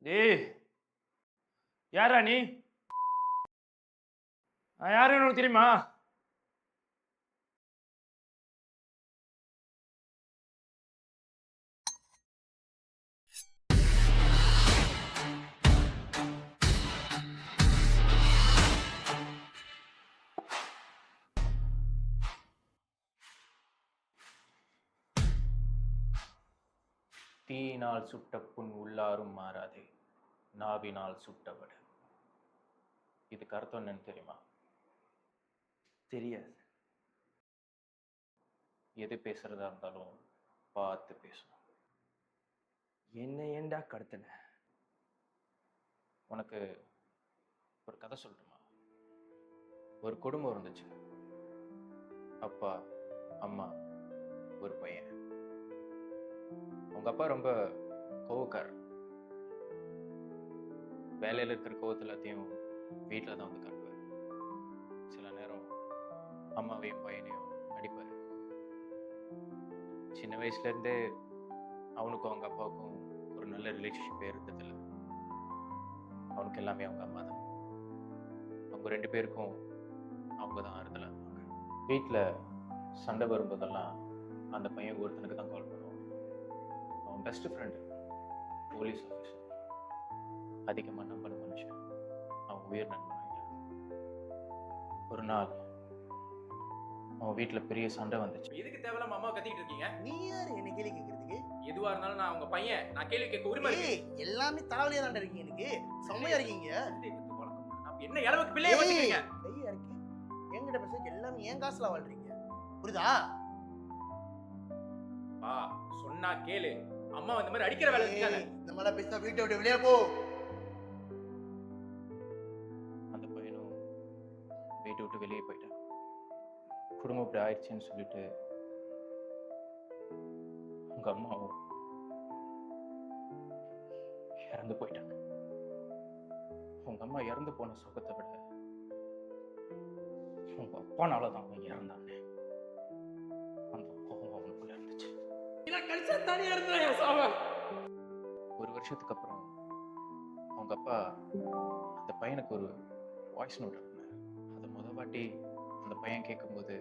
டேய், யாரா நீ? நான் யாருன்னு உனக்கு தெரியுமா? தீயினால் சுட்ட புண் உள்ளாரும் மாறாதே, நாவினால் சுட்டவடு. இதுக்கு அர்த்தம் என்னன்னு தெரியுமா? தெரியாது. எது பேசுறதா இருந்தாலும் பார்த்து பேசணும். என்ன ஏன்டா கடத்தின? உனக்கு ஒரு கதை சொல்லட்டுமா? ஒரு குடும்பம் இருந்துச்சு. அப்பா, அம்மா, ஒரு பையன். உங்க அப்பா ரொம்ப கோவக்காரர். வேலையில் இருக்கிற கோவத்து எல்லாத்தையும் வீட்டில் தான் வந்து காட்டுவார். சில நேரம் அம்மாவையும் பையனையும் அடிப்பார். சின்ன வயசுலேருந்தே அவனுக்கும் அவங்க அப்பாவுக்கும் ஒரு நல்ல ரிலேஷன்ஷிப்பே இருந்ததில்லை. அவனுக்கு எல்லாமே அவங்க அம்மா தான். அவங்க ரெண்டு பேருக்கும் அவங்க தான் ஆறுதலாக இருப்பாங்க. வீட்டில் சண்டை வரும்போதெல்லாம் அந்த பையன் ஒருத்தனுக்கு தான் கால் பண்ணுவான். அவன் பெஸ்ட் ஃப்ரெண்டு, போலீஸ் ஆஃபீஸர். அதிகமாக நம்பின மனுஷன். அவன் உயிர் நண்பனாக. ஒரு நாள் அவன் வீட்டில் பெரிய சண்டை வந்துச்சு. எதுக்கு தேவையில்லாம அம்மாவை கத்திக்கிட்டு இருக்கீங்க? நீ யாரு என்ன கேள்வி கேட்கறதுக்கு? எதுவா இருந்தாலும் நான் உங்க பையன், நான் கேள்வி கேட்க உரிமை இருக்கு. ஏய், எல்லாமே தலைவலியா தான் இருக்கீங்க. எனக்கு செம்மையா இருக்கீங்க. நான் என்ன அளவுக்கு பிள்ளைய வச்சுக்கிறீங்க? கையா இருக்கு. என்கிட்ட பேச எல்லாமே என் காசுல வாழ்றீங்க. புரியுதா? பா சொன்னா கேளு. அம்மா இந்த மாதிரி அடிக்கிற வேலை இருக்காங்க. இந்த மாதிரி பேசா வீட்டை விட்டு வெளியே போ. அந்த பையனும் வீட்டை விட்டு வெளியே போயிட்டான். குடும்பம் இப்படி ஆயிடுச்சுன்னு சொல்லிட்டு உங்க அம்மாவும் இறந்து போயிட்டாங்க. உங்க அம்மா இறந்து போன சுகத்தை விட உங்க அப்பானால தான் அவன் இறந்தாங்க. அந்த கோபம் அவனுக்குள்ள இருந்துச்சு. தனியா இருந்தா ஒரு வருஷத்துக்கு அப்புறம் அவங்க அப்பா அந்த பையனுக்கு ஒரு வாய்ஸ் நோட் அனுப்பினார். அதை முத வாட்டி அந்த பையன் கேட்கும்போது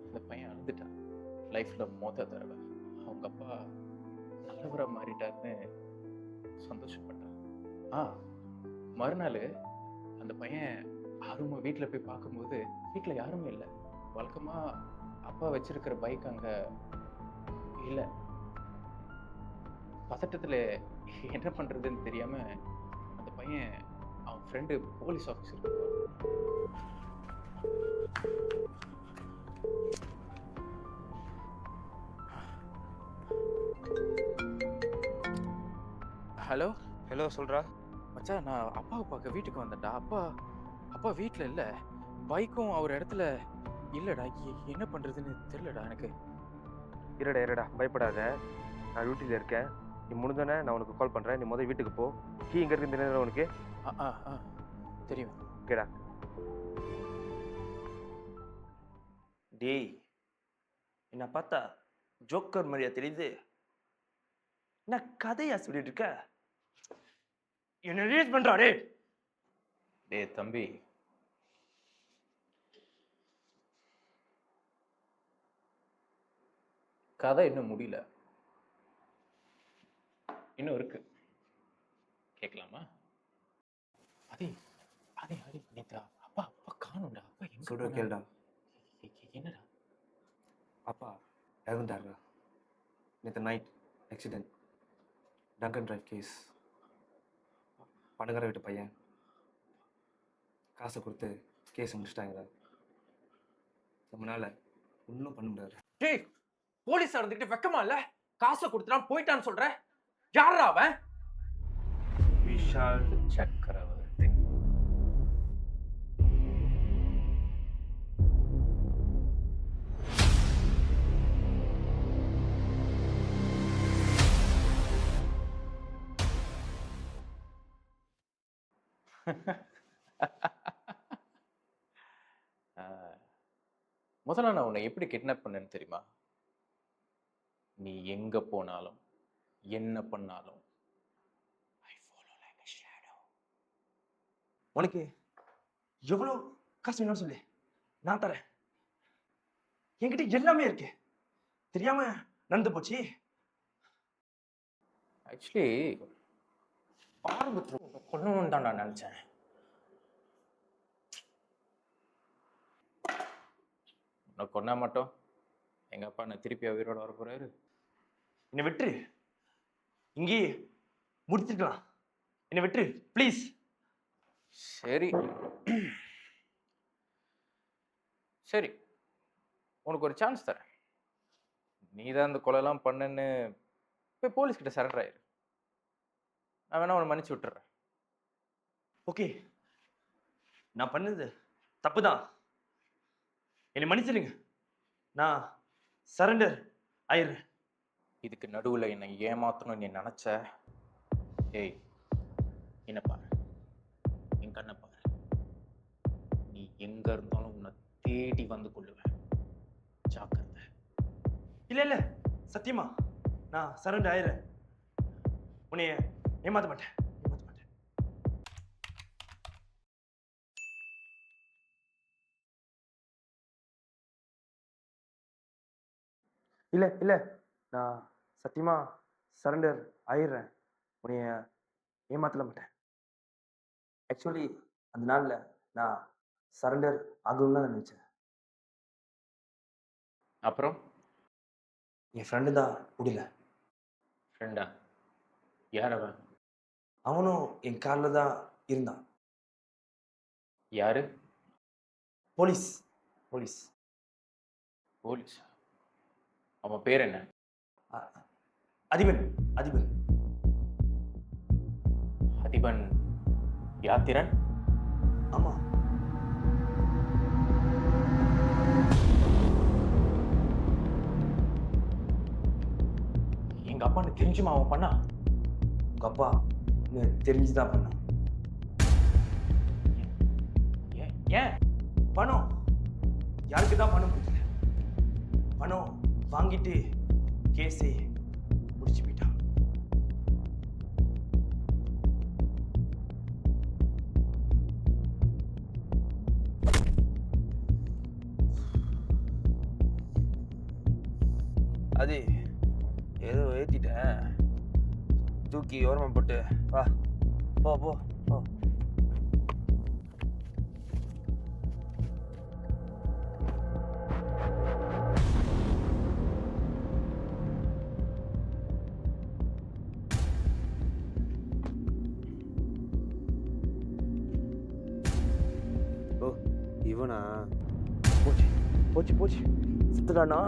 அந்த பையன் அழுதுட்டான். லைஃப்ல தடவை அவங்க அப்பா நல்லவரா மாறிட்டாருன்னு சந்தோஷப்பட்டான். மறுநாள் அந்த பையன் ஆர்வமா வீட்டில் போய் பார்க்கும்போது வீட்டில் யாருமே இல்லை. வழக்கமா அப்பா வச்சிருக்கிற பைக் அங்க இல்லை. பதட்டத்தில் என்ன பண்றதுன்னு தெரியாம அந்த பையன் அவன் friend police officer. Hello hello, சொல்றா. மச்சான், நான் அப்பாவை பார்க்க வீட்டுக்கு வந்தேன்டா. அப்பா வீட்டில் இல்லை. பைக்கும் அவர் இடத்துல இல்லைடா. என்ன பண்ணுறதுன்னு தெரியலடா எனக்கு. இருடா, பயப்படாத. நான் டியூட்டியில் இருக்கேன். நீ முடிஞ்சோன்னே நான் உனக்கு கால் பண்ணுறேன். நீ முதல் வீட்டுக்கு போ. கீ இங்கே இருக்கு தெரியுது உனக்கு? தெரியும். ஓகேடா. டேய், என்ன பார்த்தா ஜோக்கர் மாதிரியா தெரியுது? என்ன கதையா சொல்லிட்டு இருக்க? என்ன ரிலீஸ் பண்றா டே. டேய் தம்பி, கதை இன்னும் முடியல. இன்னும் இருக்கு. கேட்கலாமா? அதே நேத்து அப்பா காணும்டா. அப்பா எங்க சொல்ற கேளுடா. என்னடா? அப்பா இறந்துட்டாருடா. நேற்று night accident. Drunken drive case. பணக்கார வீட்டு பையன் காசை கொடுத்து கேஸ் முடிச்சிட்டாங்கடா. நம்மளால ஒன்றும் பண்ண முடியாது. டேய், போலீஸ் இருந்துகிட்டு வெக்கமா இல்ல? காசை கொடுத்துட்டான் போயிட்டான்னு சொல்ற? யாரா அவன்? விஷால் சக்கரவர்த்தி. முதல்ல நான் உன்னை எப்படி கிட்னாப் பண்ணேன்னு தெரியுமா? நீ எங்க போனாலும் என்ன பண்ணாலும் I follow like a உனக்கு எவ்வளோ காசு வேணும்னு சொல்லு, நான் தரேன். என்கிட்ட எல்லாமே இருக்கு. தெரியாம நடந்து போச்சு. ஆக்சுவலி ஆரம்பத்தில் கொல்லணும்னு தான் நான் நினச்சேன். உன்னை கொன்னா மட்டும் எங்கள் அப்பா நான் திருப்பி உயிரோட வர போகிறாரு. என்னை விட்டுரு, இங்கேயே முடிச்சிருக்கலாம். என்னை விட்டுரு ப்ளீஸ். சரி சரி, உனக்கு ஒரு சான்ஸ் தரேன். நீ தான் இந்த கொலைலாம் பண்ணன்னு போய் போலீஸ்கிட்ட சரண்டர் ஆயிரு. நான் வேணா உன்னை மன்னிச்சு விட்டுறேன். ஓகே, நான் பண்ணது தப்பு தான். என்னை மன்னிச்சிடுங்க. நான் சரண்டர் ஆயிடுறேன். இதுக்கு நடுவில் என்னை ஏமாத்தணும்னு நீ நினச்ச, ஏய் என்ன பாரு, என் கண்ணை பாரு. நீ எங்க இருந்தாலும் உன்னை தேடி வந்து கொள்ளுவேன். ஜாக்கிரதை. இல்லை இல்லை, சத்தியமா நான் சரண்டர் ஆயிடுறேன். உன்னைய ஏமாத்த மாட்டேன், ஏமாத்த மாட்டேன். இல்லை இல்லை, நான் சத்தியமா சரண்டர் ஆயிடுறேன். உன்னைய ஏமாத்தல மாட்டேன். ஆக்சுவலி அந்த நாளில் நான் சரண்டர் ஆகணும்னு தான் நினச்சேன். அப்புறம் என் ஃப்ரெண்டு தான் முடியல. ஃப்ரெண்டா? யார் அவன்? அவனும் என் காரில் தான் இருந்தான். யாரு? Police police. போலீஸ்? அவன் பேர் என்ன? அதிபன் அதிபன். அதிபன் யாத்திரன்? ஆமா. எங்க அப்பான்னு தெரிஞ்சுமா அவன் பண்ணா? உங்க அப்பா தெரிஞ்சுதான் பண்ணான். ஏன்? பணம் யாருக்கு தான் பணம் பிடிக்கல. பணம் வாங்கிட்டு கேஸே முடிச்சு போயிட்டான். அது ஏதோ ஏத்திட்டேன், தூக்கி ஓரமா போட்டு வா. போ போ போ. இவனா? போச்சு போச்சு போச்சு. சுத்துடானா?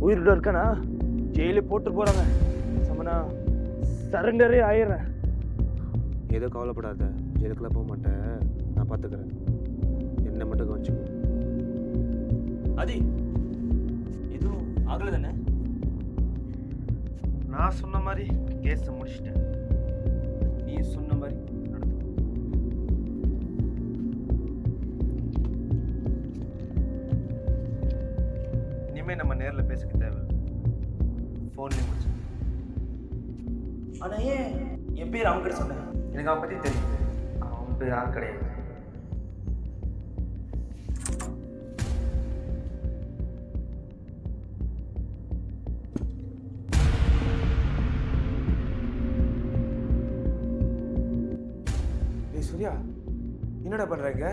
உயிரோட இருக்கானா? ஜெயிலே போட்டு போறாங்க. சமனா சரண்டரே ஆயிடுறேன். ஏதோ கவலைப்படாத, ஜெயிலுக்குலாம் போக மாட்டேன், நான் பார்த்துக்கிறேன். என்ன மட்டும் கவனிச்சுக்கோ. அது எதுவும் ஆகலை தானே? நான் சொன்ன மாதிரி கேஸை முடிச்சிட்டேன். நீ சொன்ன மாதிரி நடந்து. இனிமே நம்ம நேரில் பேசிக்க தேவை, ஃபோன்லேயே முடிச்சு. ஆனால் ஏன் என் பேர் அவங்க கிட்ட சொன்னேன்? எனக்கு அவன் பற்றி தெரியுது. அவன் பேர் யாரும் கிடையாது. சூர்யா, என்னடா பண்றீங்க?